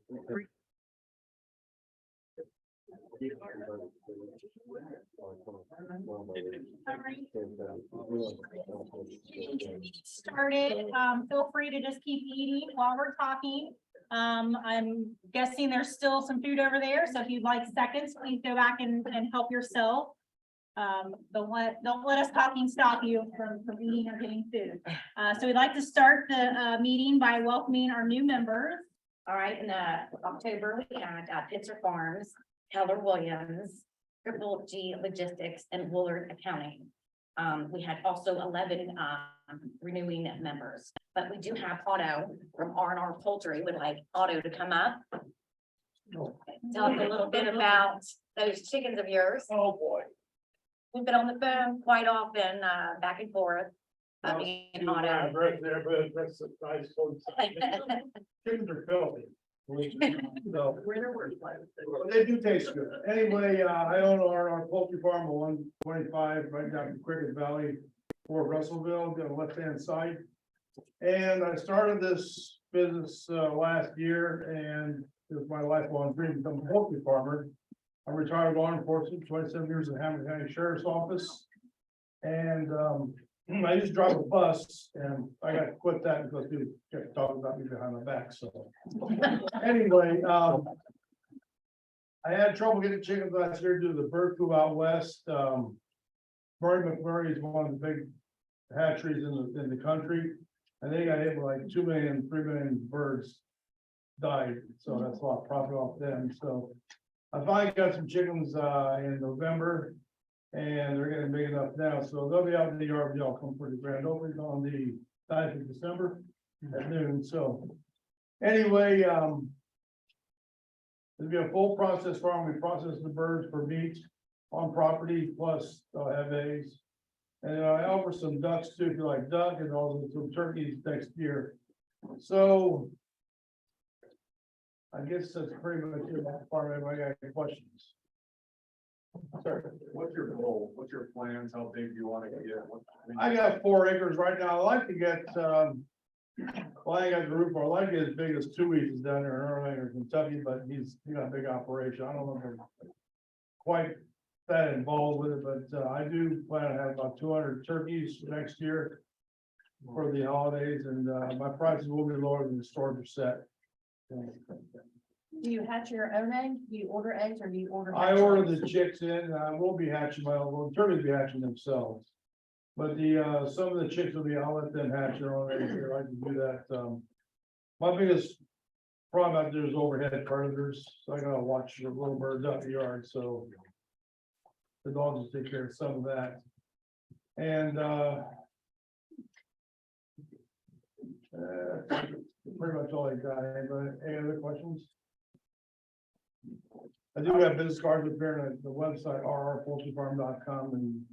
Started. Feel free to just keep eating while we're talking. I'm guessing there's still some food over there, so if you'd like seconds, please go back and help yourself. Don't let us talking stop you from eating or getting food. So we'd like to start the meeting by welcoming our new members. All right, in October, we had Pitzer Farms, Keller Williams, Triple G Logistics, and Woolard Accounting. We had also 11 renewing members, but we do have Otto from R&R Poultry. Would like Otto to come up. Tell us a little bit about those chickens of yours. Oh, boy. We've been on the phone quite often, back and forth. Me and Otto. Right there, but that's a nice one. Chickens are filthy. So, they do taste good. Anyway, I own our poultry farm on 125 right down in Cricket Valley, Fort Russellville, on the left-hand side. And I started this business last year, and it was my lifelong dream to become a poultry farmer. I'm retired law enforcement, 27 years in the Hamilton County Sheriff's Office. And I used to drive a bus, and I got to quit that because people kept talking about me behind my back, so. Anyway, I had trouble getting chickens last year due to the bird flu out west. Murray McMurray is one of the big hatcheries in the country, and they got hit with like 2 million, 3 million birds died, so that's a lot of profit off them, so. I finally got some chickens in November, and they're getting big enough now, so they'll be out in the yard. I'll come for the grand opening on the 9th of December at noon. So anyway, there'll be a full process farm. We process the birds for meat on property, plus they'll have eggs. And I offer some ducks too, if you like duck, and also some turkeys next year. So I guess that's pretty much it about the farm. Anybody got any questions? Sir, What's your goal? What's your plans? How big do you want to get? I got 4 acres right now. I like to get, well, I got the roof. I like to get as big as 2 weeks down there in Erlanger, Kentucky, but he got a big operation. I don't know if I'm quite that involved with it, but I do plan to have about 200 turkeys next year for the holidays, and my prices will be lower than the stores are set. Do you hatch your own eggs? Do you order eggs or do you order? I order the chicks in, and I will be hatching my own, well, turkeys will be hatching themselves. But the, some of the chicks will be, I'll let them hatch their own eggs, I can do that. My biggest problem out there is overhead predators, so I gotta watch the little birds out in the yard, so. The dogs will take care of some of that. And, pretty much all I got. Any other questions? I do have business cards up there on the website, rrpoultryfarm.com, and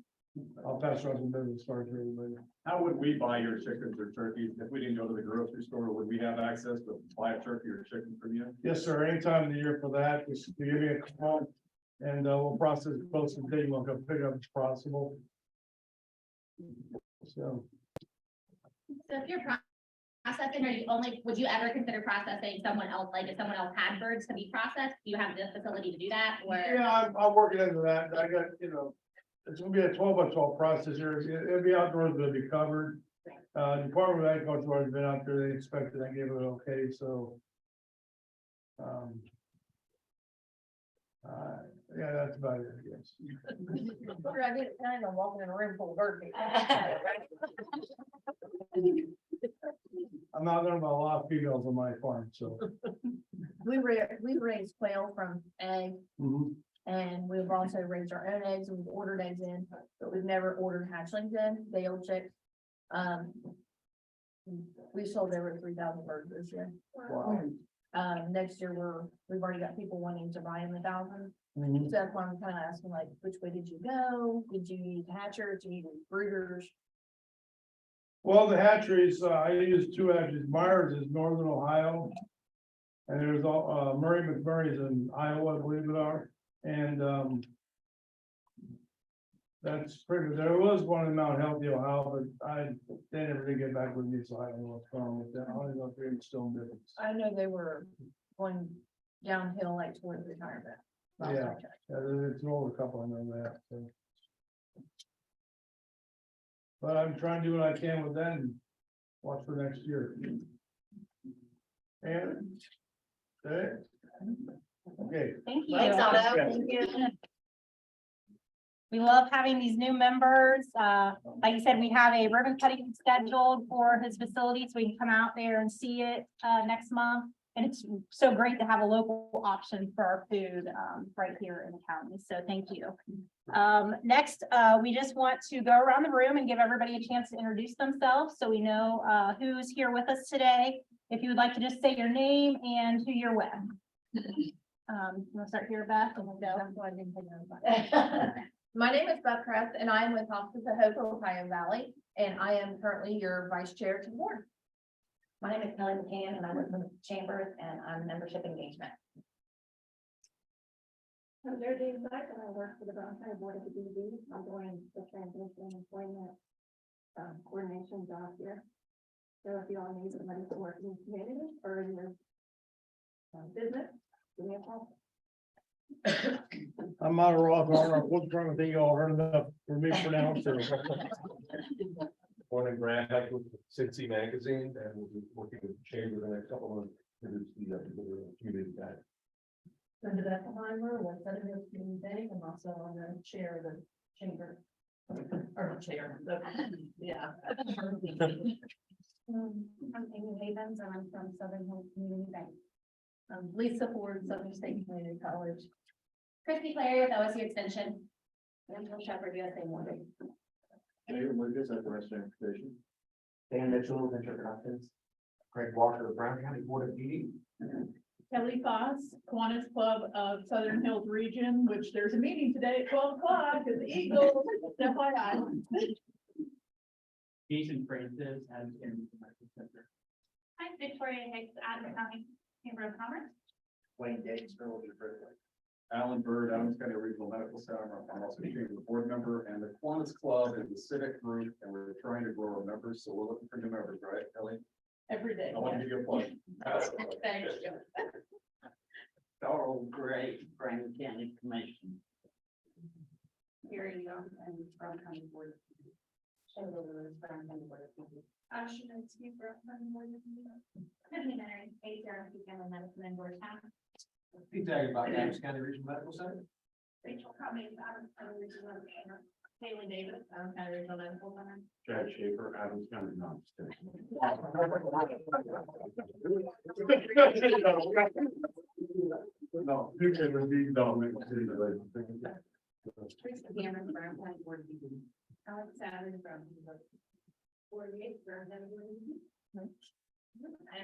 I'll pass around some business cards for everybody. How would we buy your chickens or turkeys? If we didn't go to the grocery store, would we have access to buy a turkey or chicken from you? Yes, sir. Anytime of the year for that, just give me a call, and we'll process it close to the day you want to pick it up as possible. So. So if you're processing, would you ever consider processing someone else, like if someone else had birds to be processed, do you have the facility to do that, or? Yeah, I'm working into that. I got, it's gonna be a 12-by-12 process here. It'll be outdoors, but it'll be covered. Department of Agriculture has been out there. They inspected, I gave it okay, so. Yeah, that's about it, I guess. I get kind of walking in a room full of bird. I'm not learning about a lot of females on my farm, so. We raise quail from eggs, and we've also raised our own eggs, and we've ordered eggs in, but we've never ordered hatchlings in, day old chicks. We sold over 3,000 birds this year. Wow. Next year we've already got people wanting to buy in 1,000. So that's why I'm kind of asking, like, which way did you go? Did you use hatchers? Did you use breeders? Well, the hatcheries, I use 2 hatcheries. Myers is Northern Ohio. And there's Murray McMurray's in Iowa, I believe it are. And that's pretty, there was one in Mount Healthy, Ohio, but they never did get back with me, so I don't know what's wrong with that. I don't know if they're still in business. I know they were going downhill like towards retirement. Last Yeah. I checked. It's an older couple, I know that, so. But I'm trying to do what I can with that and watch for next year. And. Okay. Thank you. Thanks, Otto. Yeah. Thank you. We love having these new members. Like you said, we have a ribbon cutting scheduled for his facility, so we can come out there and see it, next month. And it's so great to have a local option for our food, right here in the county. So thank you. Next, we just want to go around the room and give everybody a chance to introduce themselves, so we know, who's here with us today. If you would like to just say your name and who you're with. We'll start here, Beth, and we'll go. My name is Beth Crest, and I am with Hospice of Hope, Ohio Valley, and I am currently your vice chair to the board. My name is Kelly McCann, and I work with the Chambers, and I'm membership engagement. I'm there, Dave Black, and I work for the Brown County Board of Disabilities. I'm doing the transition employment coordination job here. So if you all need somebody to work in the community or in your business, give me a call. I'm out of Roth, what's wrong with you all heard enough for me for now, so. Born and bred, like with Cincy magazine, and we'll be working with the chamber the next couple of months to produce the community guide. Linda Beckenheimer, with Senators Community Bank, I'm also on the chair of the chamber. Or chair, yeah. I'm Amy Havens, and I'm from Southern Hills Community Bank. Lisa Ford, Southern State Community College. Christy Clary with OSU Extension. I'm from Shepherd USA Morning. David Lucas at the rest of transportation. Dan Mitchell, Venture Productions. Craig Walker, Brown County Board of Beauty. Kelly Foss, Kiwanis Club of Southern Hills Region, which there's a meeting today at 12 o'clock at the Eagles. FYI. Jason Francis and Medical Center. Hi, Victoria Hicks, Adams County Chamber of Commerce. Wayne Davis, Earl Bird. Alan Bird, Adams County Regional Medical Center. I'm also a chamber board member, and the Kiwanis Club is a civic group, and we're trying to grow our members, so we're looking for new members, right, Kelly? Every day. I want to give you a plug. Thank you. Darrell Gray, Brown County Commission. Gary Young and Brown County Board. Brown County Board. Tiffany Mary, ACRMC Family Medicine and Georgetown. Pete Dagger about Adams County Regional Medical Center. Rachel Cummings, Adams County Regional Center. Haley Davis, Adams County Regional Medical Center. Chad Schaefer, Adams County Non-State. No, you can repeat development. Teresa Hammond, Brown County Board of Disabilities. Alex Savage, Brown County Board. 48, Brown County Board of Disabilities.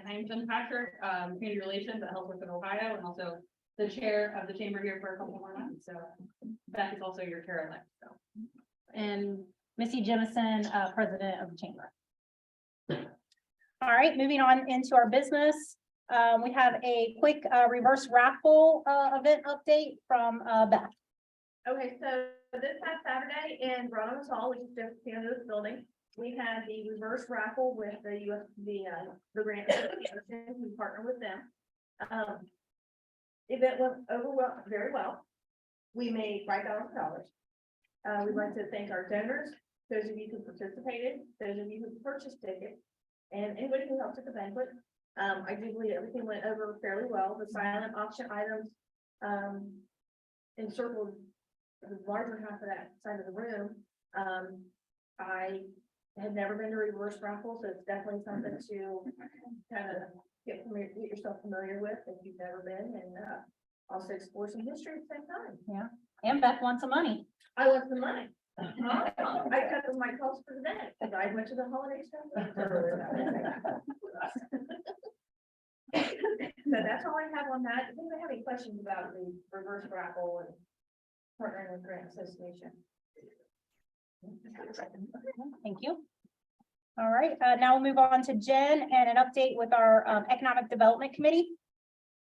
I'm Jen Patrick, Community Relations at Health Work in Ohio, and also the chair of the chamber here for a couple more months, so Beth is also your chair elect, so. And Missy Jemison, president of the chamber. All right, moving on into our business. We have a quick reverse raffle event update from Beth. Okay, so this past Saturday in Brown Hall, which is just the end of this building, we had the reverse raffle with the the grant association. We partnered with them. Event went over very well. We made $5,000. We'd like to thank our donors, those of you who participated, those of you who purchased tickets, and anybody who helped at the banquet. I do believe everything went over fairly well. The silent auction items encircled the larger half of that side of the room. I had never been to a reverse raffle, so it's definitely something to kind of get yourself familiar with if you've never been, and also explore some history at the same time. And Beth wants some money. I want some money. I cut my cost for the day, because I went to the holiday stuff. So that's all I have on that. If anybody have any questions about the reverse raffle and partnering with Grant Association? Thank you. All right, now we'll move on to Jen and an update with our Economic Development Committee.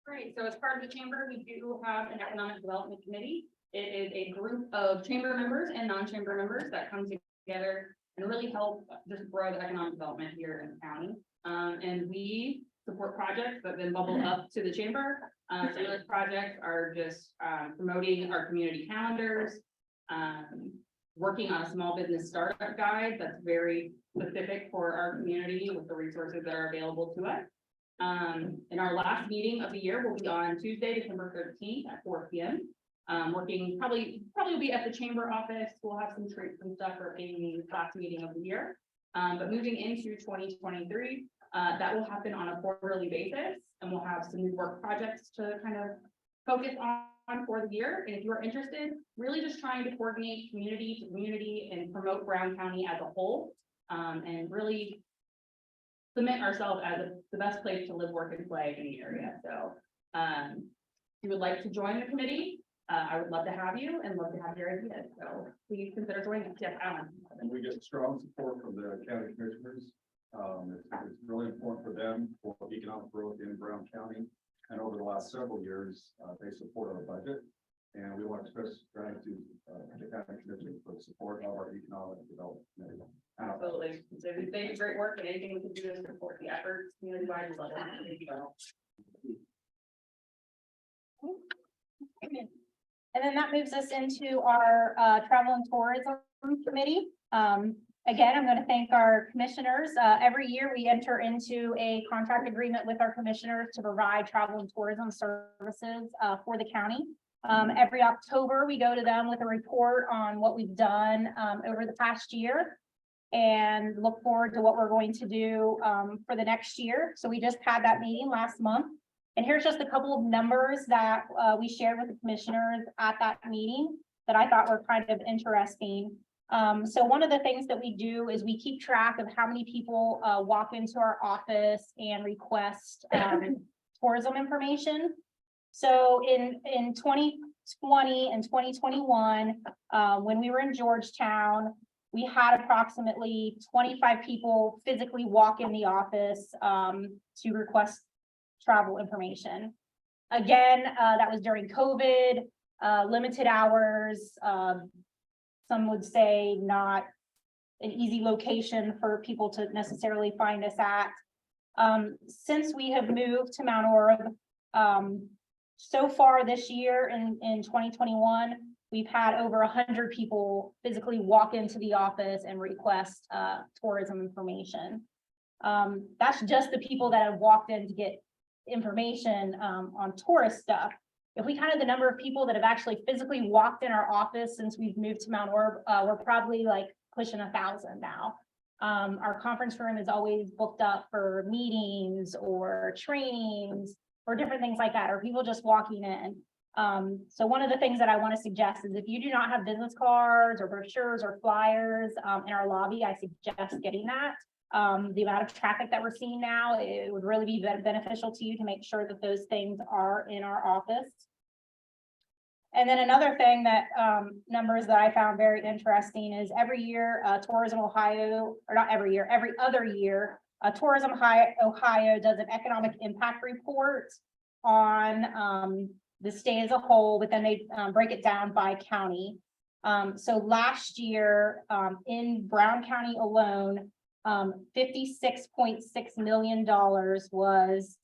Great, so as part of the chamber, we do have an economic development committee. It is a group of chamber members and non-chamber members that come together and really help just grow the economic development here in the county. And we support projects that then bubble up to the chamber. So those projects are just promoting our community calendars, working on a small business startup guide that's very specific for our community with the resources that are available to us. And our last meeting of the year will be on Tuesday, December 13th at 4 p.m. Working probably will be at the chamber office. We'll have some treats and stuff for Amy's last meeting of the year. But moving into 2023, that will happen on a quarterly basis, and we'll have some new work projects to kind of focus on for the year. And if you are interested, really just trying to coordinate community to community and promote Brown County as a whole, and really cement ourselves as the best place to live, work, and play in the area. So, if you would like to join the committee, I would love to have you and love to have your ideas. So please consider joining us. Yes, Alan. And we get strong support from the county commissioners. It's really important for them for economic growth in Brown County. And over the last several years, they support our budget. And we want to express gratitude to the county commission for the support of our economic development committee. Absolutely. So they do great work, and anything we can do to support the efforts, community wide, is level. And then that moves us into our Travel and Tourism Committee. Again, I'm going to thank our commissioners. Every year we enter into a contract agreement with our commissioners to provide travel and tourism services for the county. Every October, we go to them with a report on what we've done over the past year and look forward to what we're going to do for the next year. So we just had that meeting last month. And here's just a couple of numbers that we shared with the commissioners at that meeting that I thought were kind of interesting. So one of the things that we do is we keep track of how many people walk into our office and request tourism information. So in 2020 and 2021, when we were in Georgetown, we had approximately 25 people physically walk in the office to request travel information. Again, that was during COVID, limited hours. Some would say not an easy location for people to necessarily find us at. Since we have moved to Mount Orab, so far this year in 2021, we've had over 100 people physically walk into the office and request tourism information. That's just the people that have walked in to get information on tourist stuff. If we counted the number of people that have actually physically walked in our office since we've moved to Mount Orab, we're probably like pushing 1,000 now. Our conference room is always booked up for meetings or trainings or different things like that, or people just walking in. So one of the things that I want to suggest is if you do not have business cards or brochures or flyers in our lobby, I suggest getting that. The amount of traffic that we're seeing now, it would really be beneficial to you to make sure that those things are in our office. And then another thing that numbers that I found very interesting is every year, Tourism Ohio, or not every year, every other year, Tourism Ohio does an economic impact report on the state as a whole, but then they break it down by county. So last year in Brown County alone, $56.6 million was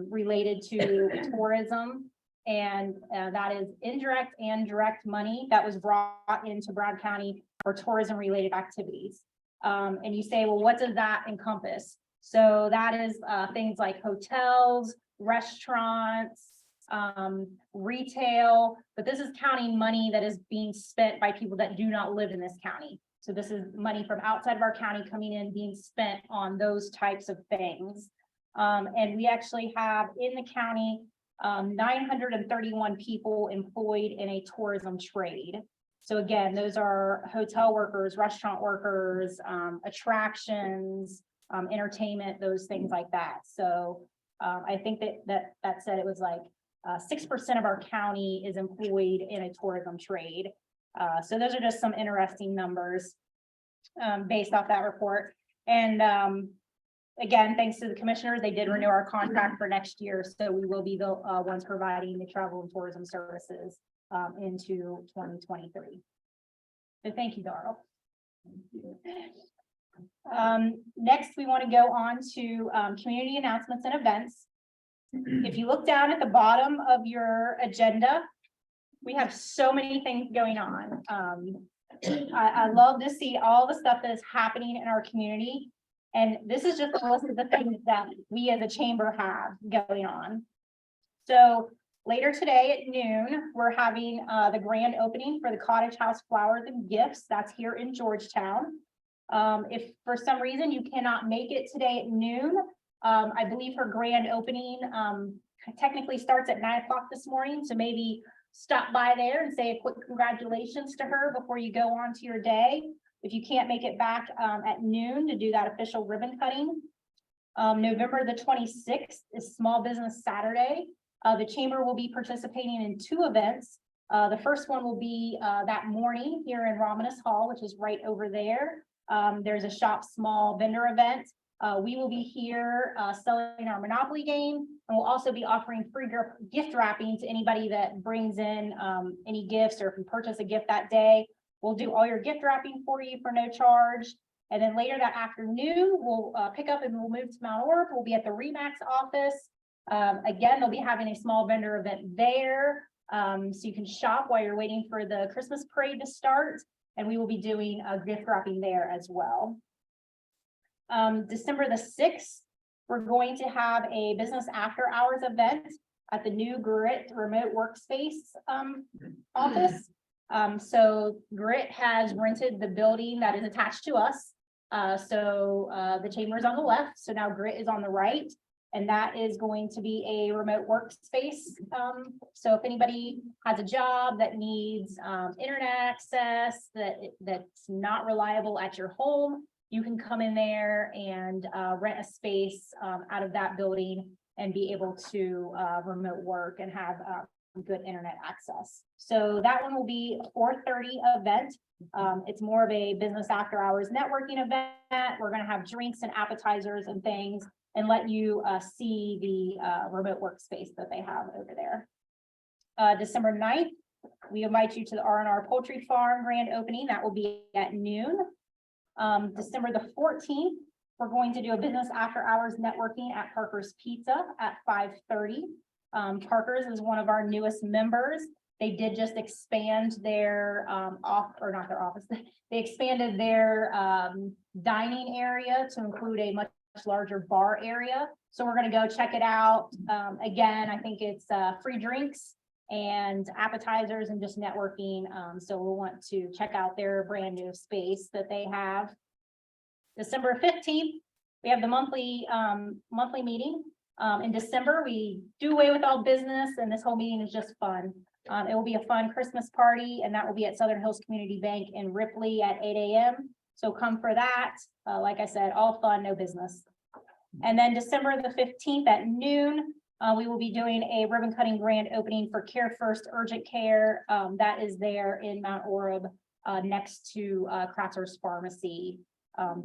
related to tourism. And that is indirect and direct money that was brought into Brown County for tourism related activities. And you say, well, what does that encompass? So that is things like hotels, restaurants, retail, but this is county money that is being spent by people that do not live in this county. So this is money from outside of our county coming in, being spent on those types of things. And we actually have in the county 931 people employed in a tourism trade. So again, those are hotel workers, restaurant workers, attractions, entertainment, those things like that. So I think that said it was like 6% of our county is employed in a tourism trade. So those are just some interesting numbers based off that report. And again, thanks to the commissioners, they did renew our contract for next year. So we will be the ones providing the travel and tourism services into 2023. So thank you, Darrell. Next, we want to go on to, community announcements and events. If you look down at the bottom of your agenda, we have so many things going on. I love to see all the stuff that is happening in our community. And this is just a list of the things that we as a chamber have going on. So later today at noon, we're having the grand opening for the Cottage House Flowers and Gifts. That's here in Georgetown. If for some reason you cannot make it today at noon, I believe her grand opening technically starts at 9 o'clock this morning. So maybe stop by there and say a quick congratulations to her before you go on to your day. If you can't make it back at noon to do that official ribbon cutting. November the 26th is Small Business Saturday. The chamber will be participating in 2 events. The first one will be that morning here in Romanus Hall, which is right over there. There's a shop small vendor event. We will be here selling our Monopoly game, and we'll also be offering free gift wrapping to anybody that brings in any gifts, or if you purchase a gift that day, we'll do all your gift wrapping for you for no charge. And then later that afternoon, we'll pick up and we'll move to Mount Orb. We'll be at the Remax office. Again, they'll be having a small vendor event there. So you can shop while you're waiting for the Christmas parade to start. And we will be doing a gift wrapping there as well. December the 6th, we're going to have a business after hours event at the new Grit remote workspace office. So Grit has rented the building that is attached to us. The chamber is on the left, so now Grit is on the right, and that is going to be a remote workspace. So if anybody has a job that needs internet access that's not reliable at your home, you can come in there and rent a space out of that building and be able to remote work and have good internet access. So that one will be a 4:30 event. It's more of a business after hours networking event. We're going to have drinks and appetizers and things and let you see the remote workspace that they have over there. December 9th, we invite you to the R&R Poultry Farm grand opening. That will be at noon. December the 14th, we're going to do a business after hours networking at Parker's Pizza at 5:30. Parker's is one of our newest members. They did just expand their they expanded their dining area to include a much larger bar area. So we're going to go check it out. Again, I think it's free drinks and appetizers and just networking. So we'll want to check out their brand new space that they have. December 15th, we have the monthly meeting. In December, we do away with all business, and this whole meeting is just fun. It will be a fun Christmas party, and that will be at Southern Hills Community Bank in Ripley at 8 a.m. So come for that. Like I said, all fun, no business. And then December the 15th at noon, we will be doing a ribbon cutting grand opening for Care First Urgent Care. That is there in Mount Orb, next to Kratzer's Pharmacy.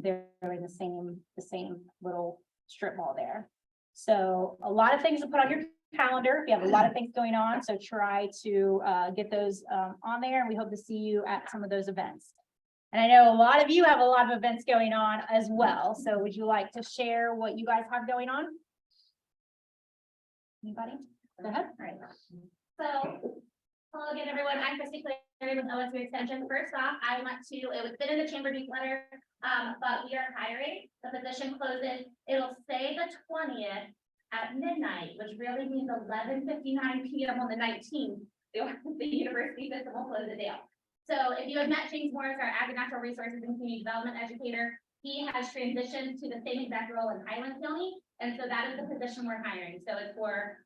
They're in the same little strip mall there. So a lot of things to put on your calendar. We have a lot of things going on, so try to get those on there, and we hope to see you at some of those events. And I know a lot of you have a lot of events going on as well. So would you like to share what you guys have going on? Anybody? Go ahead. All right. So, hello again, everyone. I'm Christy Clary with OSU Extension. First off, I want to, it was been in the chamber newsletter, but we are hiring. The position closes. It'll say the 20th at midnight, which really means 11:59 p.m. on the 19th. The university system will close it down. So if you have met James Morris, our Ag and Natural Resources and Community Development educator, he has transitioned to the same exact role in Highland County. And so that is the position we're hiring. So it's for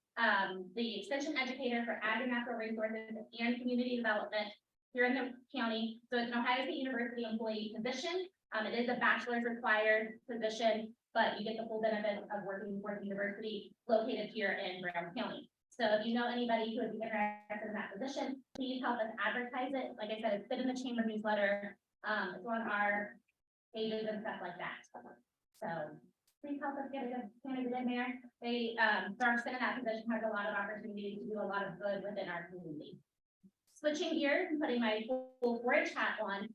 the extension educator for Ag and Natural Resources and Community Development here in the county. So it's an Ohio State University employee position. It is a bachelor's required position, but you get the full benefits of working for the university located here in Brown County. So if you know anybody who would be interested in that position, please help us advertise it. Like I said, it's been in the chamber newsletter. It's on our pages and stuff like that. So please help us get a good candidate in there. They, Darkson in that position has a lot of opportunity to do a lot of good within our community. switching gears and putting my full 4-H hat on.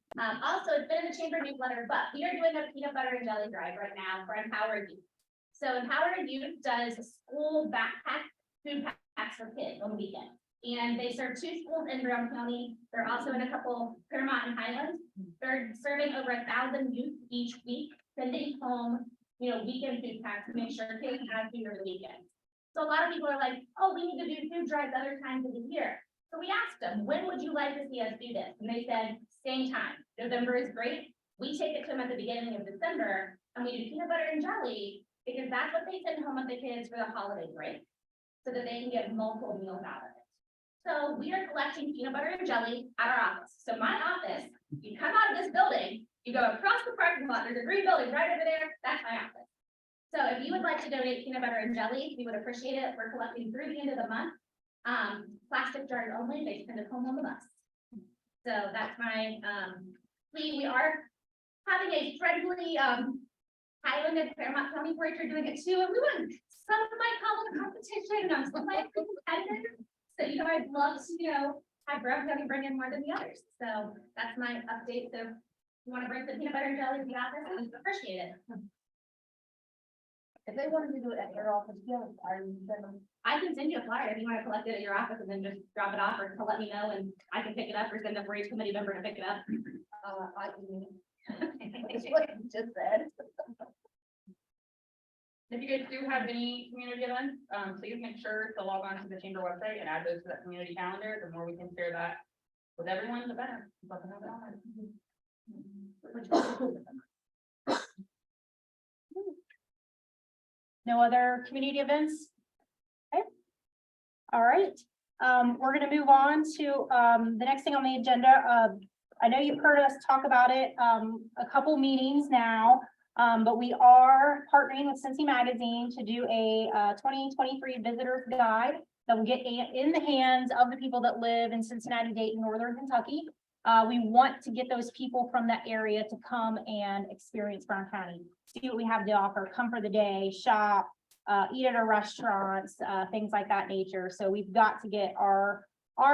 Also, it's been in the chamber newsletter, but we are doing a peanut butter and jelly drive right now for Empowered Youth. So Empowered Youth does school backpack, food packs for kids on the weekend. And they serve 2 schools in Brown County. They're also in a couple, Paramount and Highlands. They're serving over 1,000 youth each week, sending home, weekend food packs to make sure kids have food over the weekend. So a lot of people are like, oh, we need to do food drives other times of the year. So we asked them, when would you like to see us do this? And they said, same time. November is great. We take it to them at the beginning of December and we do peanut butter and jelly because that's what they send home with the kids for the holiday break so that they can get multiple meals out of it. So we are collecting peanut butter and jelly at our office. So my office, you come out of this building, you go across the parking lot, there's a green building right over there. That's my office. So if you would like to donate peanut butter and jelly, we would appreciate it. We're collecting through the end of the month. Plastic jars only, they send it home on the bus. So that's my, we are having a friendly, Highland and Paramount County where you're doing it too. And we won. Some might call it a competition and some might be competitive. So, I'd love to, have Brown County bring in more than the others. So that's my update. So if you want to bring some peanut butter and jelly to the office, I appreciate it. If they wanted to do it at your office, I can send you a flyer if you want to collect it at your office and then just drop it off or to let me know and I can pick it up or send a 4-H committee member to pick it up. it's what you just said. If you guys do have any community events, please make sure to log on to the chamber website and add those to that community calendar. The more we can share that with everyone, the better. Let them know about it. No other community events? Okay. All right, we're gonna move on to the next thing on the agenda. I know you've heard us talk about it a couple meetings now, but we are partnering with Cincy Magazine to do a 2023 visitors guide that will get in the hands of the people that live in Cincinnati, Dayton, Northern Kentucky. We want to get those people from that area to come and experience Brown County, see what we have to offer, come for the day, shop, eat at our restaurants, things like that nature. So we've got to get our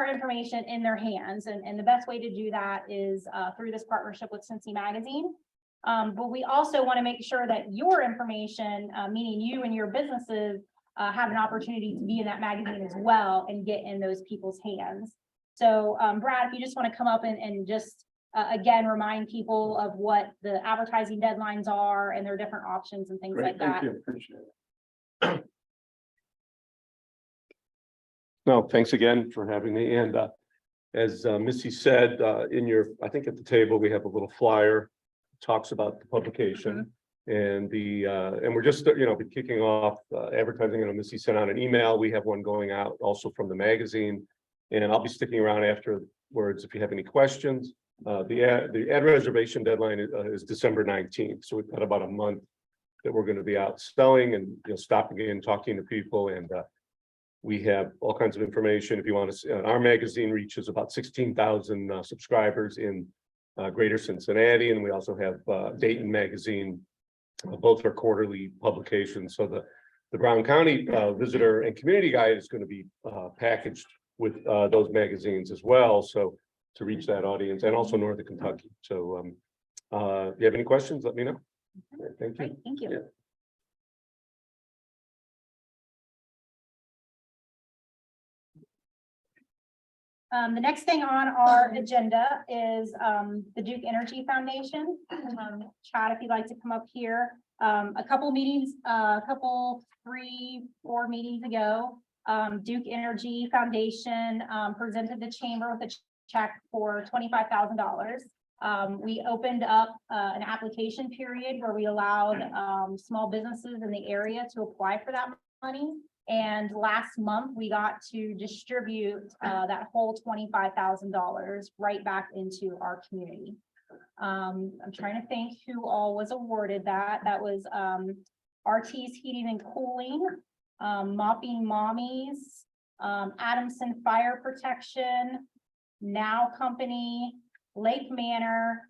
information in their hands. And the best way to do that is through this partnership with Cincy Magazine. But we also want to make sure that your information, meaning you and your businesses, have an opportunity to be in that magazine as well and get in those people's hands. So Brad, if you just want to come up and just again, remind people of what the advertising deadlines are and their different options and things like that. Thank you, appreciate it. No, thanks again for having me. And as Missy said, I think at the table, we have a little flyer, talks about the publication. And we're just, be kicking off advertising. Missy sent out an email. We have one going out also from the magazine. And I'll be sticking around afterwards if you have any questions. The ad reservation deadline is December 19th. So we've got about a month that we're going to be out spelling and stopping in, talking to people. And we have all kinds of information. If you want to, our magazine reaches about 16,000 subscribers in Greater Cincinnati. And we also have Dayton Magazine. Both are quarterly publications. So the Brown County Visitor and Community Guide is going to be packaged with those magazines as well. So to reach that audience and also Northern Kentucky. So if you have any questions, let me know. Thank you. Great, thank you. Yeah. The next thing on our agenda is the Duke Energy Foundation. Chad, if you'd like to come up here. A couple meetings, 3-4 meetings ago, Duke Energy Foundation presented the chamber with a check for $25,000. We opened up an application period where we allowed small businesses in the area to apply for that money. And last month, we got to distribute that whole $25,000 right back into our community. I'm trying to think who all was awarded that. That was RT's Heating and Cooling, Mopping Mommies, Adamson Fire Protection, Now Company, Lake Manor,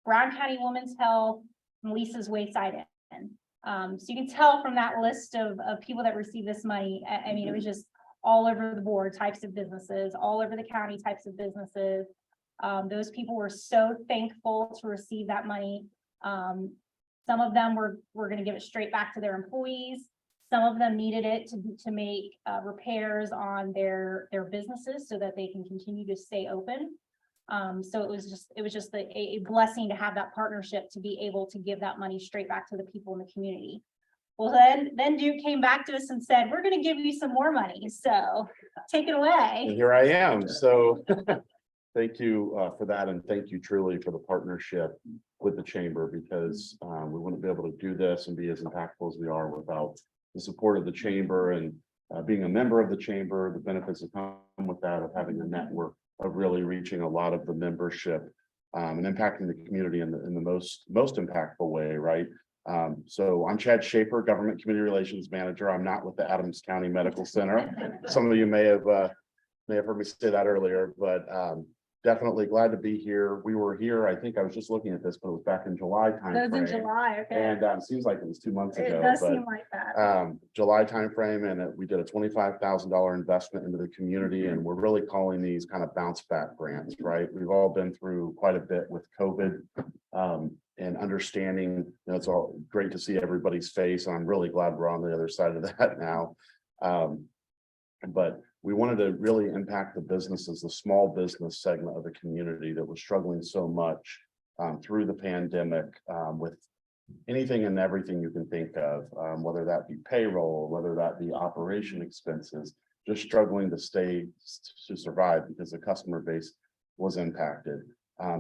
Brown County Women's Health, and Lisa's Wayside Inn. So you can tell from that list of people that received this money, I mean, it was just all over the board types of businesses, all over the county types of businesses. Those people were so thankful to receive that money. Some of them were gonna give it straight back to their employees. Some of them needed it to make repairs on their businesses so that they can continue to stay open. So it was just a blessing to have that partnership, to be able to give that money straight back to the people in the community. Well, then Duke came back to us and said, we're gonna give you some more money, so take it And away. here I am. So thank you for that. And thank you truly for the partnership with the chamber, because we wouldn't be able to do this and be as impactful as we are without the support of the chamber, and being a member of the chamber, the benefits that come with that, of having a network of really reaching a lot of the membership and impacting the community in the most impactful way, right? So I'm Chad Schaefer, Government Community Relations Manager. I'm not with the Adams County Medical Center. Some of you may have heard me say that earlier, but definitely glad to be here. We were here, I think I was just looking at this, but it was back in July That was in timeframe. July, okay. And it seems like it was 2 months It ago, does but seem like that. July timeframe, and we did a $25,000 investment into the community, and we're really calling these kind of bounce back grants, right? We've all been through quite a bit with COVID, and understanding, it's all great to see everybody's face. I'm really glad we're on the other side of that now. But we wanted to really impact the businesses, the small business segment of the community that was struggling so much through the pandemic, with anything and everything you can think of, whether that be payroll, whether that be operation expenses, just struggling to survive because the customer base was impacted.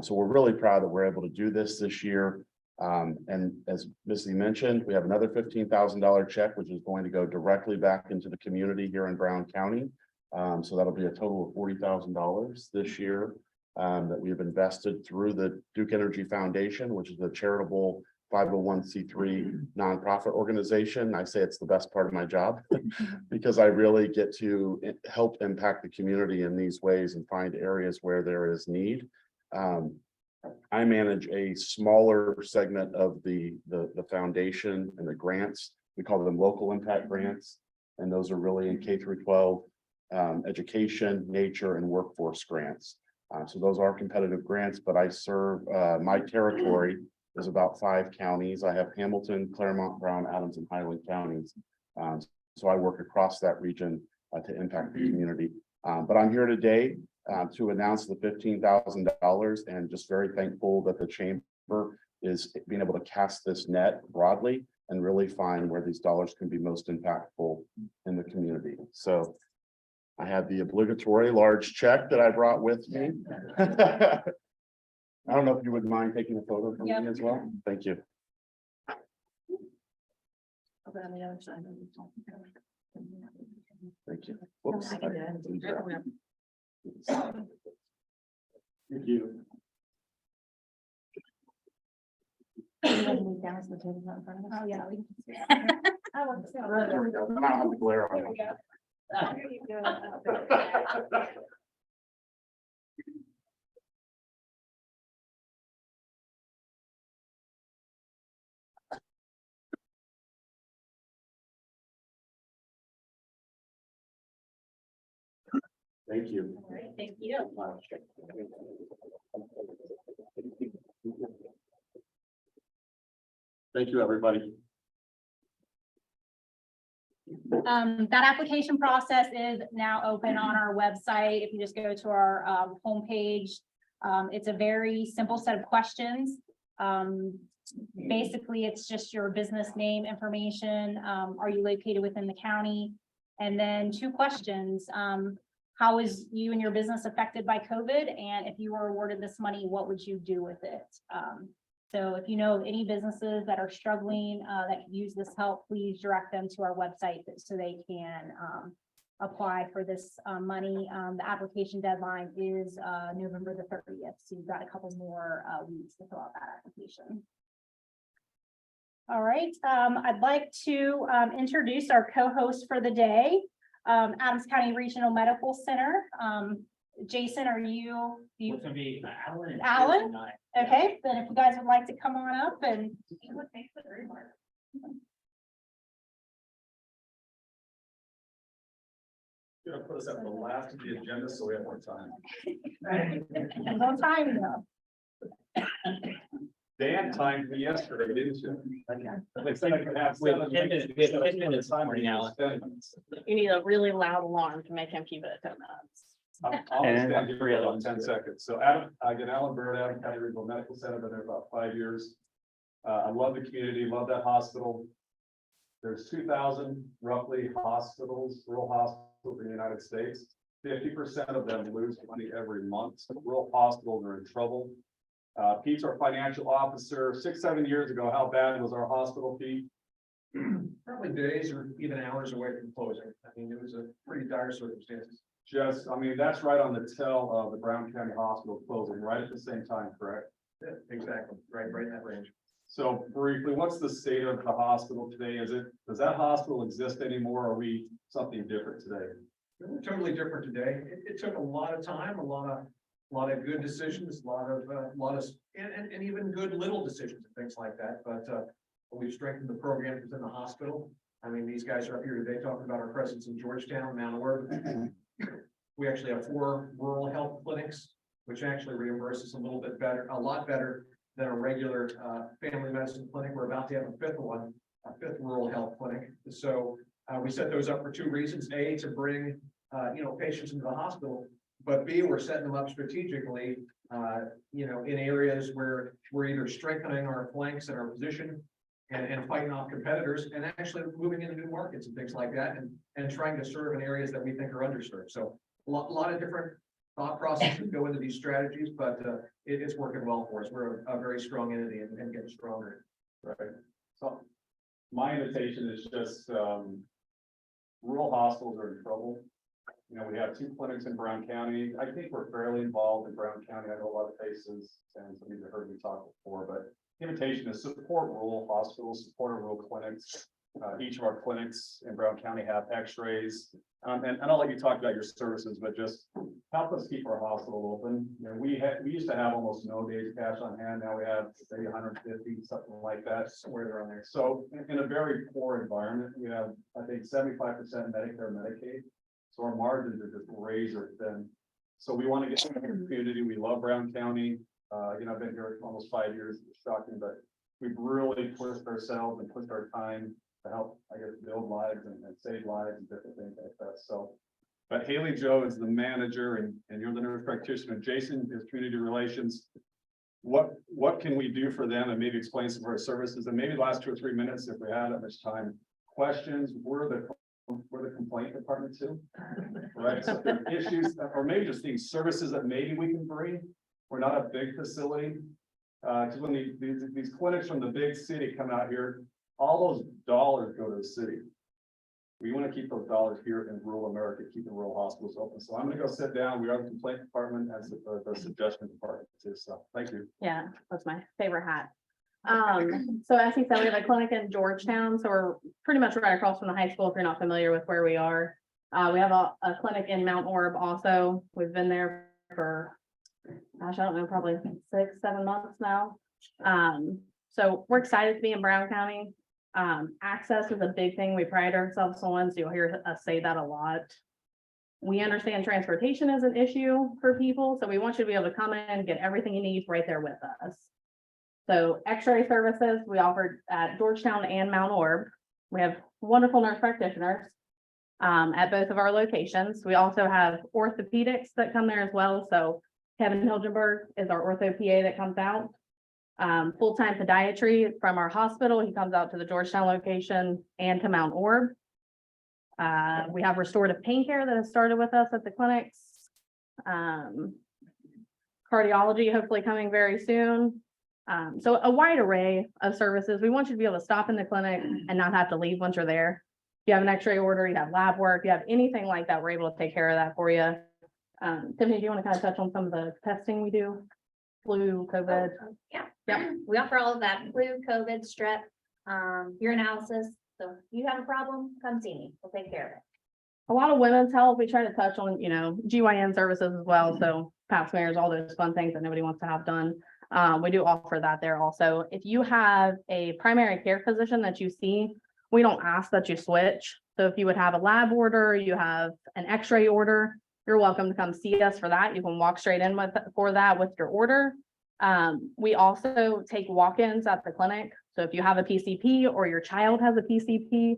So we're really proud that we're able to do this year. And as Missy mentioned, we have another $15,000 check, which is going to go directly back into the community here in Brown County. So that'll be a total of $40,000 this year that we have invested through the Duke Energy Foundation, which is a charitable 501c3 nonprofit organization. I say it's the best part of my job because I really get to help impact the community in these ways and find areas where there is need. I manage a smaller segment of the foundation and the grants. We call them local impact grants, and those are really in K through 12 education, nature, and workforce grants. So those are competitive grants, but I serve my territory is about 5 counties. I have Hamilton, Claremont, Brown, Adams, and Highland counties. So I work across that region to impact the community. But I'm here today to announce the $15,000, and just very thankful that the chamber is being able to cast this net broadly and really find where these dollars can be most impactful in the community. So I have the obligatory large check that I brought with me. I don't know if you would mind taking a photo for me as well. Thank you. Thank you. Whoops. Thank you. Oh, yeah. There we go. I don't have the glare on. There you go. Thank you. All right, thank you. Thank you, everybody. That application process is now open on our website. If you just go to our homepage, it's a very simple set of questions. Basically, it's just your business name information. Are you located within the county? And then 2 questions. How is you and your business affected by COVID? And if you were awarded this money, what would you do with it? So if you know of any businesses that are struggling that could use this help, please direct them to our website so they can apply for this money. The application deadline is November the 30th. So you've got a couple more weeks to fill out that application. All right, I'd like to introduce our co-host for the day, Adams County Regional Medical Center. Jason, are you? It's gonna be Alan. Alan? Okay, then if you guys would like to come on up and. Gonna put us at the last of the agenda, so we have more time. No time though. Dan timed me yesterday, didn't you? They said I could have We have 7 10 minutes. minutes- we have 10 minutes Time for now. 10 minutes. You need a really loud alarm to make him keep it at 10 minutes. I'll And stand here for about others. 10 seconds. So Adam, I get Alan Bird, Adam County Regional Medical Center, been there about 5 years. I love the community, love that hospital. There's 2,000 roughly hospitals, rural hospitals in the United States. 50% of them lose money every month. So rural hospitals are in trouble. Pete's our financial officer. 6-7 years ago, how bad was our hospital, Pete? Probably days or even hours away from closing. I mean, it was a pretty dire circumstances. Just, I mean, that's right on the tail of the Brown County Hospital closing, right at the same time, correct? Yeah, exactly, right in that range. So briefly, what's the state of the hospital today? Does that hospital exist anymore? Or are we something different today? We're totally different today. It took a lot of time, a lot of good decisions, a lot of, and even good little decisions and things like that, but, we've strengthened the programs within the hospital. I mean, these guys are up here today talking about our presence in Georgetown, Mount Orb. We actually have 4 rural health clinics, which actually reimburses a little bit better, a lot better than a regular family medicine clinic. We're about to have a 5th one, a 5th rural health clinic. So we set those up for 2 reasons. A, to bring patients into the hospital, but B, we're setting them up strategically, in areas where we're either strengthening our flanks and our position and fighting off competitors and actually moving into new markets and things like that and trying to serve in areas that we think are underserved. So a lot of different thought processes go into these strategies, but it's working well for us. We're a very strong entity and getting stronger. Right. So my invitation is just, rural hospitals are in trouble. We have 2 clinics in Brown County. I think we're fairly involved in Brown County. I know a lot of faces and some of you have heard me talk before, but the invitation is support rural hospitals, support our rural clinics. Each of our clinics in Brown County have x-rays. And I'll let you talk about your services, but just help us keep our hospital open. We used to have almost no days cash on hand. Now we have maybe 150, something like that, somewhere around there. So in a very poor environment, we have, I think, 75% Medicare, Medicaid. So our margins are just razor thin. So we want to get to the community. We love Brown County. I've been here almost 5 years. It's shocking, but we've really pushed ourselves and pushed our time to help, build lives and save lives and different things like that. So, but Haley Joe is the manager and you're the nurse practitioner. Jason is community relations. What can we do for them and maybe explain some of our services and maybe the last 2 or 3 minutes if we have that much time. Questions, we're the complaint department too, right? So if there are issues or maybe just these services that maybe we can bring. We're not a big facility. Because when these clinics from the big city come out here, all those dollars go to the city. We want to keep those dollars here in rural America, keeping rural hospitals open. So I'm going to go sit down. We are the complaint department as the suggestion department too. So thank you. Yeah, that's my favorite hat. So as he said, we have a clinic in Georgetown, so we're pretty much right across from the high school if you're not familiar with where we are. We have a clinic in Mount Orb also. We've been there for, gosh, I don't know, probably 6-7 months now. So we're excited to be in Brown County. Access is a big thing we pride ourselves on, so you'll hear us say that a lot. We understand transportation is an issue for people, so we want you to be able to come in and get everything you need right there with us. So x-ray services we offer at Georgetown and Mount Orb. We have wonderful nurse practitioners at both of our locations. We also have orthopedics that come there as well. So Kevin Hilgenberg is our ortho PA that comes out. Full-time podiatry from our hospital. He comes out to the Georgetown location and to Mount Orb. We have restorative pain care that has started with us at the clinics. Cardiology hopefully coming very soon. So a wide array of services. We want you to be able to stop in the clinic and not have to leave once you're there. If you have an x-ray order, you have lab work, you have anything like that, we're able to take care of that for you. Tiffany, do you want to kind of touch on some of the testing we do? Flu, COVID? Yeah, we offer all of that, flu, COVID, strep, urinalysis. So if you have a problem, come see me. We'll take care of it. A lot of women's health, we try to touch on, GYN services as well. So pap smears, all those fun things that nobody wants to have done. We do offer that there also. If you have a primary care physician that you see, we don't ask that you switch. So if you would have a lab order, you have an x-ray order, you're welcome to come see us for that. You can walk straight in for that with your order. We also take walk-ins at the clinic. So if you have a PCP or your child has a PCP,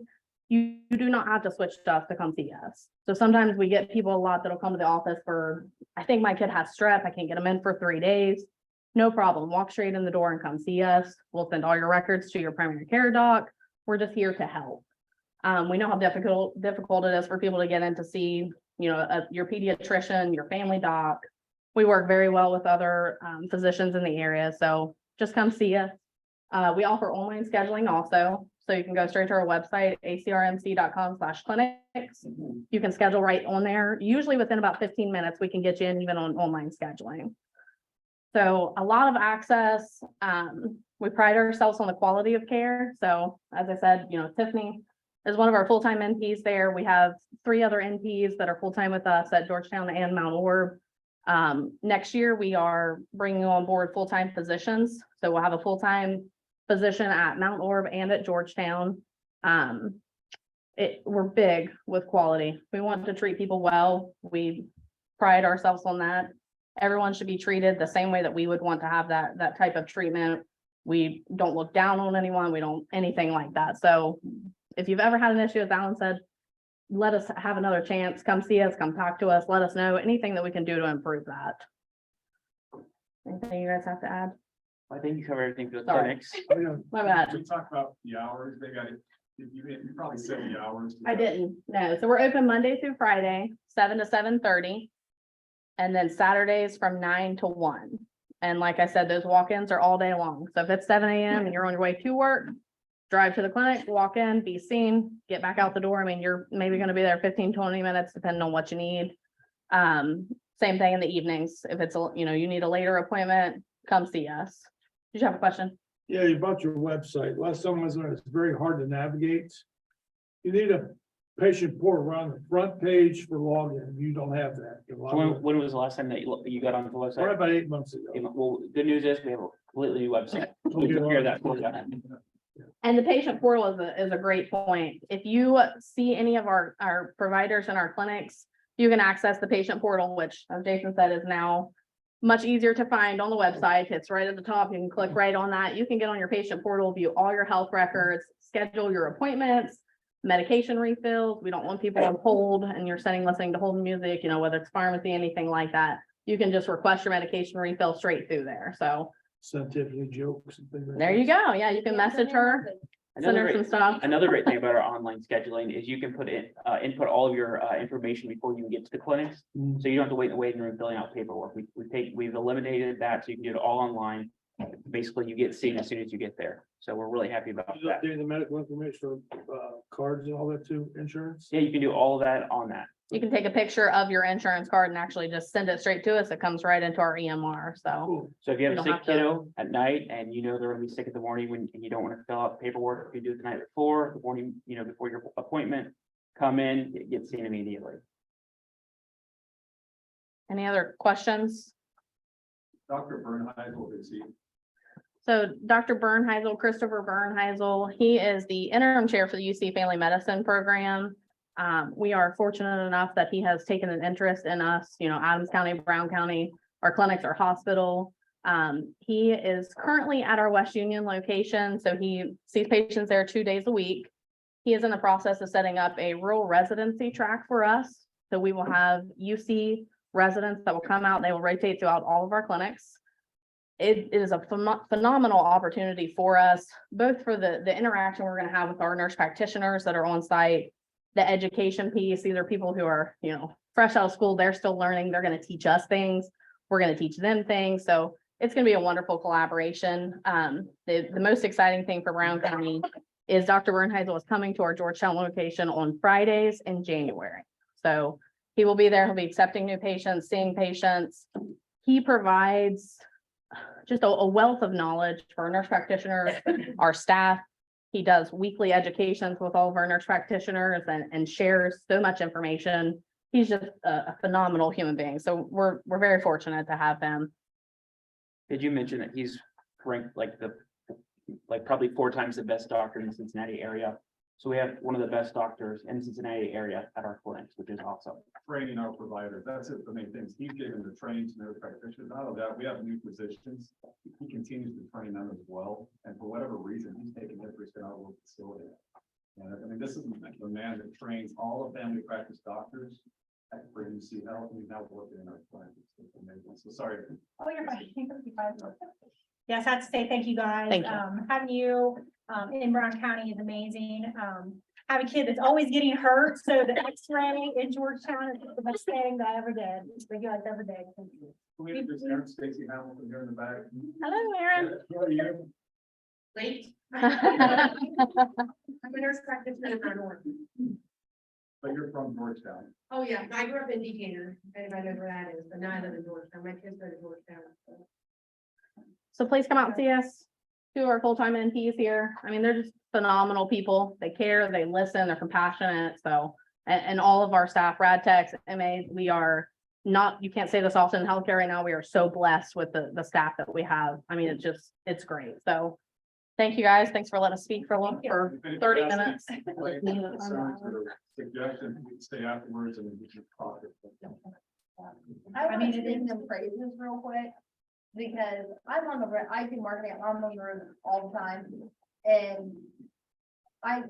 you do not have to switch stuff to come see us. So sometimes we get people a lot that'll come to the office for, I think my kid has strep, I can't get them in for 3 days. No problem, walk straight in the door and come see us. We'll send all your records to your primary care doc. We're just here to help. We know how difficult it is for people to get in to see, your pediatrician, your family doc. We work very well with other physicians in the area, so just come see us. We offer online scheduling also, so you can go straight to our website, acrmc.com/clinics. You can schedule right on there. Usually within about 15 minutes, we can get you in even on online scheduling. So a lot of access. We pride ourselves on the quality of care. So as I said, Tiffany is one of our full-time NPs there. We have 3 other NPs that are full-time with us at Georgetown and Mount Orb. Next year, we are bringing on board full-time physicians. So we'll have a full-time physician at Mount Orb and at Georgetown. We're big with quality. We want to treat people well. We pride ourselves on that. Everyone should be treated the same way that we would want to have that type of treatment. We don't look down on anyone. We don't anything like that. So if you've ever had an issue, as Alan said, let us have another chance. Come see us, come talk to us, let us know anything that we can do to improve that. Anything you guys have to add? I think you covered everything for the Sorry. clinics. My bad. We talked about the hours, they got it, you probably said the hours. I didn't, no. So we're open Monday through Friday, 7 to 7:30. And then Saturdays from 9 to 1. And like I said, those walk-ins are all day long. So if it's 7 a.m. and you're on your way to work, drive to the clinic, walk in, be seen, get back out the door. I mean, you're maybe going to be there 15, 20 minutes, depending on what you need. Same thing in the evenings. If it's, you need a later appointment, come see us. Did you have a question? Yeah, about your website. Last time I was there, it's very hard to navigate. You need a patient portal around the front page for login. You don't have that. When was the last time that you got onto the Right website? about 8 months ago. Well, good news is we have a completely new website. We took care of that for you. And the patient portal is a great point. If you see any of our providers in our clinics, you can access the patient portal, which, as Jason said, is now much easier to find on the website. It's right at the top. You can click right on that. You can get on your patient portal, view all your health records, schedule your appointments, medication refills. We don't want people on hold and you're listening to hold music, whether it's pharmacy, anything like that. You can just request your medication refill straight through there. So Scientifically jokes and things like there you go. Yeah, you can message her, send her some stuff. Another great thing about our online scheduling is you can put in, input all of your information before you get to the clinics. So you don't have to wait in the waiting room filling out paperwork. We've eliminated that, so you can do it all online. Basically, you get seen as soon as you get there. So we're really happy about You that. updating the medical information, cards and all that too, insurance? Yeah, you can do all of that on that. You can take a picture of your insurance card and actually just send it straight to us. It comes right into our EMR. So Cool. So if you have You a don't sick have to- kiddo at night and they're gonna be sick in the morning and you don't want to fill out paperwork, you do it the night before, the morning, before your appointment, come in, get seen immediately. any other questions? Dr. Bernheisel, is he? So Dr. Bernheisel, Christopher Bernheisel, he is the interim chair for the UC Family Medicine program. We are fortunate enough that he has taken an interest in us, Adams County, Brown County, our clinics, our hospital. He is currently at our West Union location, so he sees patients there 2 days a week. He is in the process of setting up a rural residency track for us. So we will have UC residents that will come out, they will rotate throughout all of our clinics. It is a phenomenal opportunity for us, both for the interaction we're going to have with our nurse practitioners that are on site, the education piece. These are people who are, fresh out of school, they're still learning, they're going to teach us things, we're going to teach them things. So it's going to be a wonderful collaboration. The most exciting thing for Brown County is Dr. Bernheisel is coming to our Georgetown location on Fridays in January. So he will be there, he'll be accepting new patients, seeing patients. He provides just a wealth of knowledge for our nurse practitioners, our staff. He does weekly educations with all of our nurse practitioners and shares so much information. He's just a phenomenal human being. So we're very fortunate to have him. Did you mention that he's ranked like probably 4 times the best doctor in the Cincinnati area? So we have one of the best doctors in the Cincinnati area at our clinics, which is awesome. Training our providers, that's it, the main things. He's given the training to nurse practitioners. Not only that, we have new physicians. He continues to train them as well. And for whatever reason, he's taking interest in our little facility. And I mean, this is the man that trains all the family practice doctors at UC Health, and he's now working in our clinic. It's amazing. So sorry. Oh, you're fine. Yes, I have to say thank you guys. Thank you. Having you in Brown County is amazing. I have a kid that's always getting hurt, so the X-ray in Georgetown is the best thing that I ever did. You guys ever did. Can we introduce Aaron Stacy Hamilton here in the back? Hello, Aaron. Who are you? Late. I'm a nurse practitioner in North. But you're from Georgetown. Oh, yeah, I grew up in Decatur, anybody knows where that is, but now I live in Georgetown, my kids go to Georgetown. So. So please come out and see us. Two of our full-time NPs here. I mean, they're just phenomenal people. They care, they listen, they're compassionate. So, and all of our staff, rad techs, MAs, we are not, you can't say this often in healthcare right now. We are so blessed with the staff that we have. I mean, it's great. So thank you guys. Thanks for letting us speak for a little, for 30 minutes. Concerns or suggestions, you can stay afterwards and we can talk. I want to sing some praises real quick, because I do marketing, I'm on the road all the time, and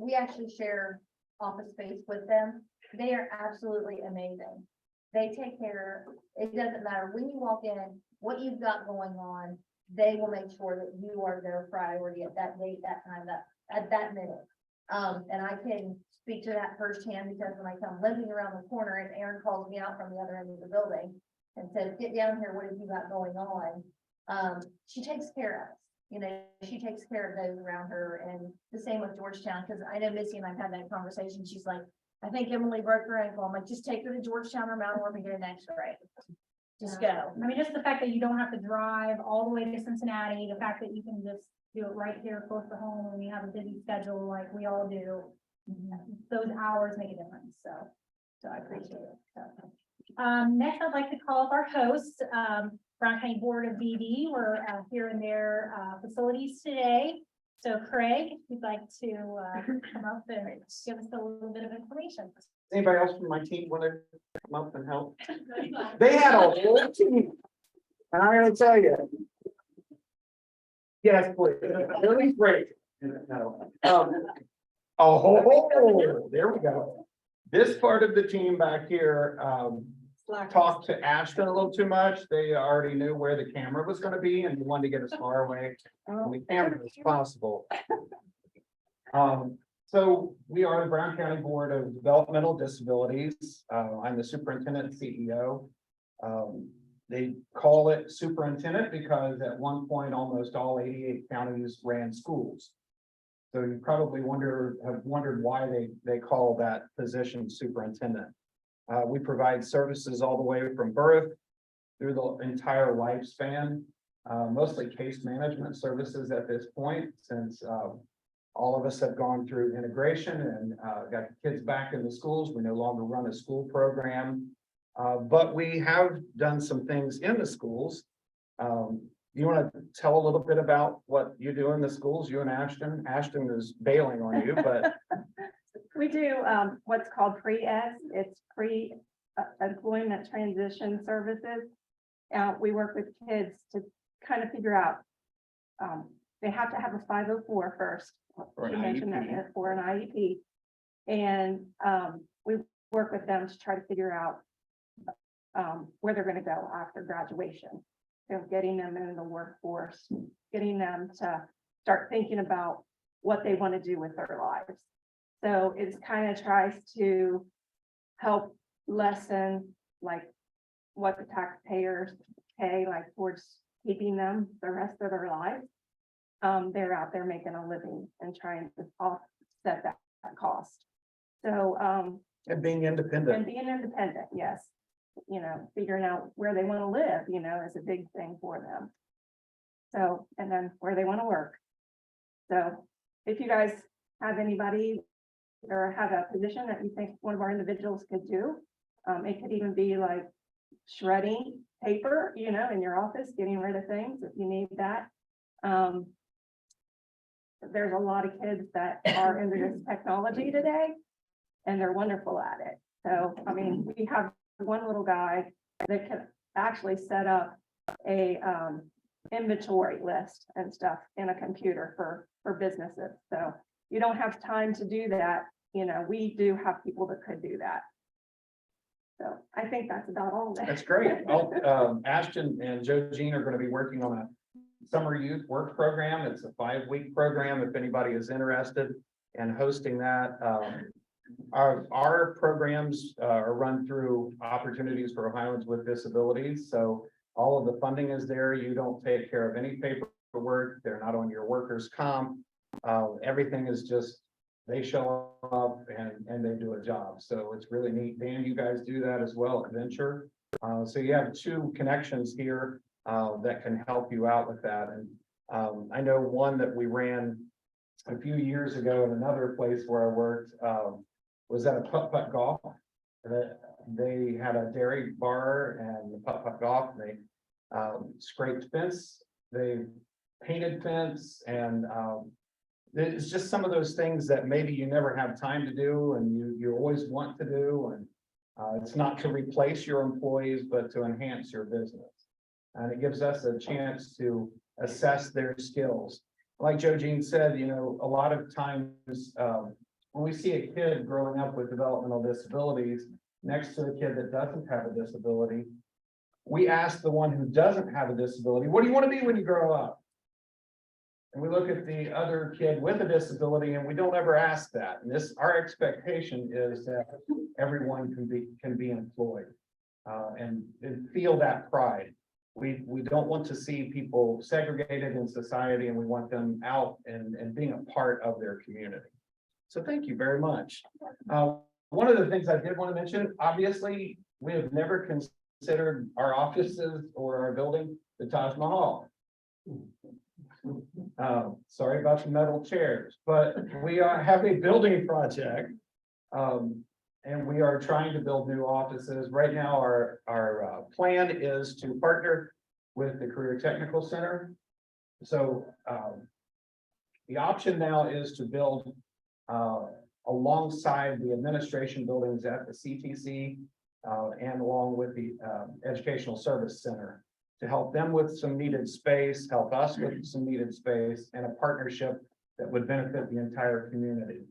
we actually share office space with them. They are absolutely amazing. They take care, it doesn't matter when you walk in, what you've got going on, they will make sure that you are their priority at that date, that time, at that minute. And I can speak to that firsthand, because when I come limping around the corner and Erin calls me out from the other end of the building and says, get down here, what have you got going on? She takes care of us, you know, she takes care of those around her, and the same with Georgetown, because I know Missy and I've had that conversation. She's like, I think Emily broke her ankle. I'm like, just take her to Georgetown or Mount Orm and get an X-ray. Just go. I mean, just the fact that you don't have to drive all the way to Cincinnati, the fact that you can just do it right here close to home when we have a busy schedule like we all do. Those hours make a difference, so I appreciate it. So, next I'd like to call up our hosts, Brown County Board of BD. We're here in their facilities today. So Craig, if you'd like to come up and give us a little bit of information. Anybody else from my team want to come up and help? They had a whole team. And I'm gonna tell you. Yes, please. Really great. No. Oh, there we go. This part of the team back here, talked to Ashton a little too much. They already knew where the camera was gonna be and wanted to get as far away from the camera as possible. So we are the Brown County Board of Developmental Disabilities. I'm the superintendent and CEO. They call it superintendent because at one point, almost all 88 counties ran schools. So you probably have wondered why they call that position superintendent. We provide services all the way from birth through the entire lifespan, mostly case management services at this point, since all of us have gone through integration and got the kids back in the schools. We no longer run a school program, but we have done some things in the schools. You want to tell a little bit about what you do in the schools, you and Ashton? Ashton is bailing on you, but We do what's called pre-S, it's pre-employment transition services. We work with kids to kind of figure out, they have to have a 504 first. Or She an mentioned that IEP. for an IEP. And we work with them to try to figure out where they're gonna go after graduation. So getting them in the workforce, getting them to start thinking about what they want to do with their lives. So it's kind of tries to help lessen like what the taxpayers pay like towards keeping them the rest of their lives. They're out there making a living and trying to offset that cost. So and being and independent. being independent, yes. You know, figuring out where they want to live, you know, is a big thing for them. So, and then where they want to work. So if you guys have anybody or have a position that you think one of our individuals could do, it could even be like shredding paper, you know, in your office, getting rid of things if you need that. there's a lot of kids that are into this technology today, and they're wonderful at it. So, I mean, we have one little guy that can actually set up a inventory list and stuff in a computer for businesses. So you don't have time to do that. You know, we do have people that could do that. So I think that's about all. That's great. Well, Ashton and Joe Jean are going to be working on a summer youth work program. It's a 5-week program if anybody is interested in hosting that. Our programs are run through Opportunities for Ohioans with Disabilities. So all of the funding is there. You don't take care of any paperwork. They're not on your workers' comp. Everything is just, they show up and they do a job. So it's really neat. Dan, you guys do that as well at Venture. So you have 2 connections here that can help you out with that. And I know one that we ran a few years ago in another place where I worked was at a putt-putt golf. They had a dairy bar and the putt-putt golf. They scraped fence, they painted fence, and it's just some of those things that maybe you never have time to do and you always want to do. And it's not to replace your employees, but to enhance your business. And it gives us a chance to assess their skills. Like Joe Jean said, you know, a lot of times when we see a kid growing up with developmental disabilities next to a kid that doesn't have a disability, we ask the one who doesn't have a disability, what do you want to be when you grow up? And we look at the other kid with a disability and we don't ever ask that. And our expectation is that everyone can be employed and feel that pride. We don't want to see people segregated in society, and we want them out and being a part of their community. So thank you very much. One of the things I did want to mention, obviously, we have never considered our offices or our building the Taj Mahal. Sorry about the metal chairs, but we have a building project. And we are trying to build new offices. Right now, our plan is to partner with the Career Technical Center. So the option now is to build alongside the administration buildings at the CTC and along with the Educational Service Center to help them with some needed space, help us with some needed space, and a partnership that would benefit the entire community.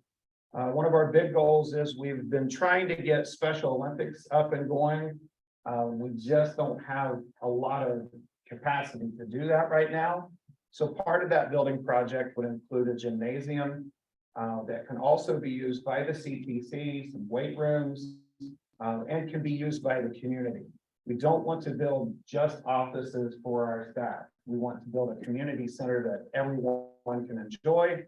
One of our big goals is we've been trying to get Special Olympics up and going. We just don't have a lot of capacity to do that right now. So part of that building project would include a gymnasium that can also be used by the CTC, some weight rooms, and can be used by the community. We don't want to build just offices for our staff. We want to build a community center that everyone can enjoy.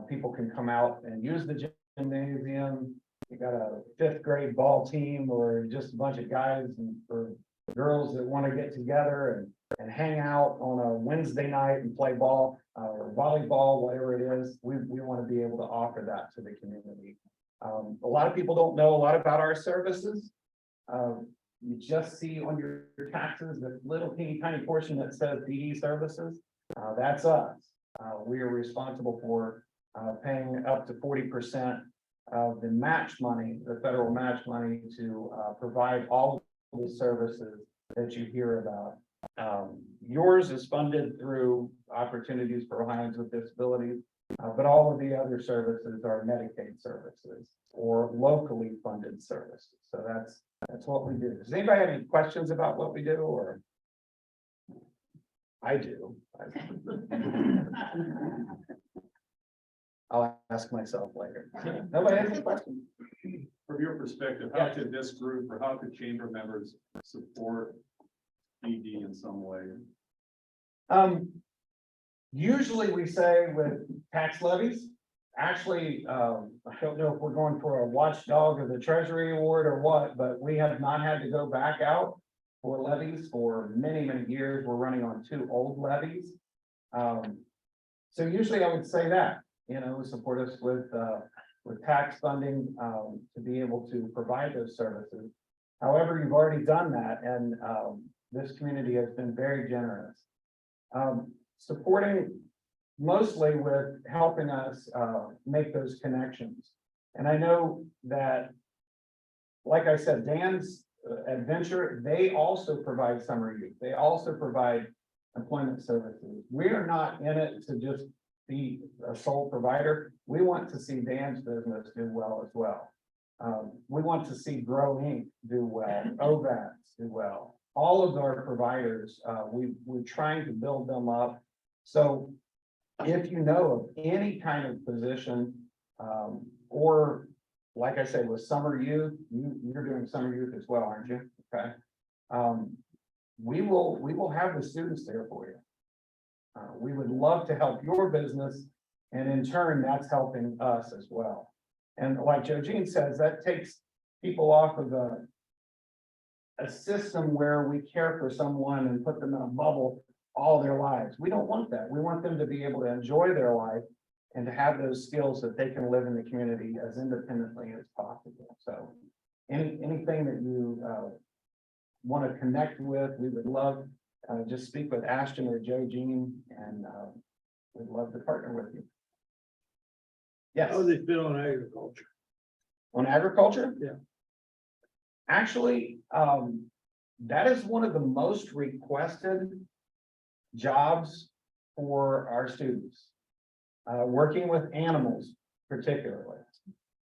People can come out and use the gymnasium. You got a 5th grade ball team or just a bunch of guys or girls that want to get together and hang out on a Wednesday night and play ball or volleyball, whatever it is. We want to be able to offer that to the community. A lot of people don't know a lot about our services. You just see on your taxes the little teeny tiny portion that says DE services. That's us. We are responsible for paying up to 40% of the match money, the federal match money, to provide all of the services that you hear about. Yours is funded through Opportunities for Ohioans with Disabilities, but all of the other services are Medicaid services or locally funded services. So that's what we do. Does anybody have any questions about what we do, or? I do. I'll ask myself later. Nobody has any questions? From your perspective, how could this group or how could chamber members support ED in some way? Usually we say with tax levies. Actually, I don't know if we're going for a watchdog or the Treasury Award or what, but we have not had to go back out for levies for many, many years. We're running on 2 old levies. So usually I would say that, you know, support us with tax funding to be able to provide those services. However, you've already done that, and this community has been very generous. Supporting mostly with helping us make those connections. And I know that, like I said, Dan's Adventure, they also provide summer youth. They also provide employment services. We are not in it to just be a sole provider. We want to see Dan's business do well as well. We want to see Grow Inc. do well, OVATs do well. All of our providers, we're trying to build them up. So if you know of any kind of position, or like I said, with summer youth, you're doing summer youth as well, aren't you? Okay. We will have the students there for you. We would love to help your business, and in turn, that's helping us as well. And like Joe Jean says, that takes people off of a system where we care for someone and put them in a bubble all their lives. We don't want that. We want them to be able to enjoy their life and to have those skills that they can live in the community as independently as possible. So anything that you want to connect with, we would love, just speak with Ashton or Joe Jean, and we'd love to partner with you. Yes. How they fit on agriculture? On agriculture? Yeah. Actually, that is one of the most requested jobs for our students. Working with animals particularly.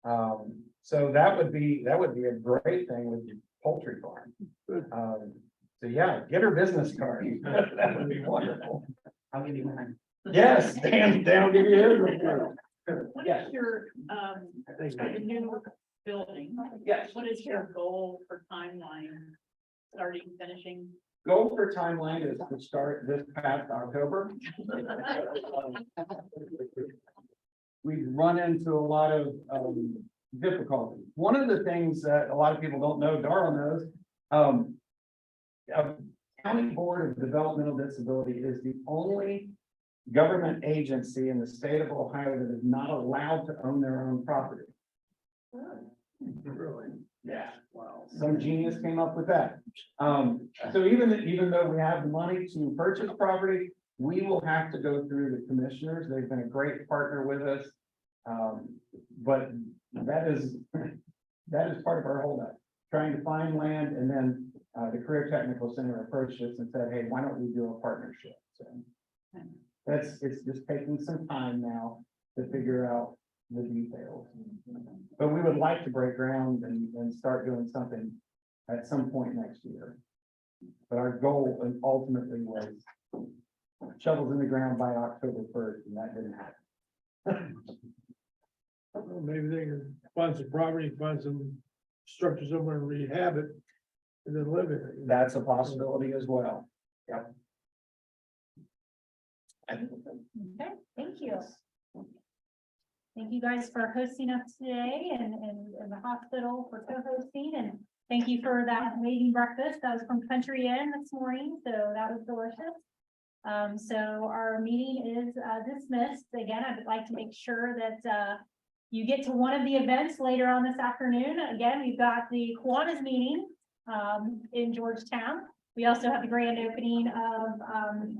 So that would be a great thing with your poultry farm. So yeah, get her business card. That would be wonderful. I'll give you mine. Yes, Dan will give you his. What Yes. is your, the new building? Yes. What is your goal for timeline, starting, finishing? Goal for timeline is to start this past October. We've run into a lot of difficulties. One of the things that a lot of people don't know, Darla knows, County Board of Developmental Disability is the only government agency in the state of Ohio that is not allowed to own their own property. Really? Yeah, wow. Some genius came up with that. So even though we have the money to purchase property, we will have to go through the commissioners. They've been a great partner with us. But that is part of our holdup, trying to find land, and then the Career Technical Center approached us and said, hey, why don't we do a partnership? So it's just taking some time now to figure out the details. But we would like to break ground and start doing something at some point next year. But our goal ultimately was shovels in the ground by October 1st, and that didn't happen. Well, maybe they can find some property, find some structure somewhere and rehab it and then live in it. That's a possibility as well. Yep. Okay, thank you. Thank you guys for hosting us today, and the hospital for co-hosting, and thank you for that amazing breakfast. That was from Country Inn this morning, so that was delicious. So our meeting is dismissed. Again, I'd like to make sure that you get to one of the events later on this afternoon. Again, we've got the Kiwanis meeting in Georgetown. We also have the grand opening of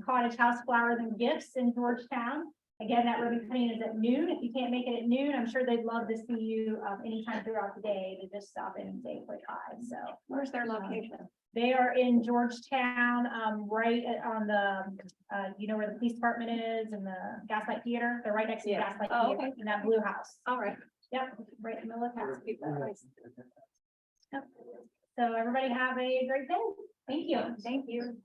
Cottage House Flowers and Gifts in Georgetown. Again, that ribbon cutting is at noon. If you can't make it at noon, I'm sure they'd love to see you anytime throughout the day to just stop in and say quick hi. So Where's their location? they are in Georgetown, right on the, you know where the police department is and the Gaslight Theater. They're right next to the Yeah. Gaslight Oh, Theater okay. in that blue house. All right. Yep, right in the middle of town. Yep. So everybody have a great day. Thank you. Thank you.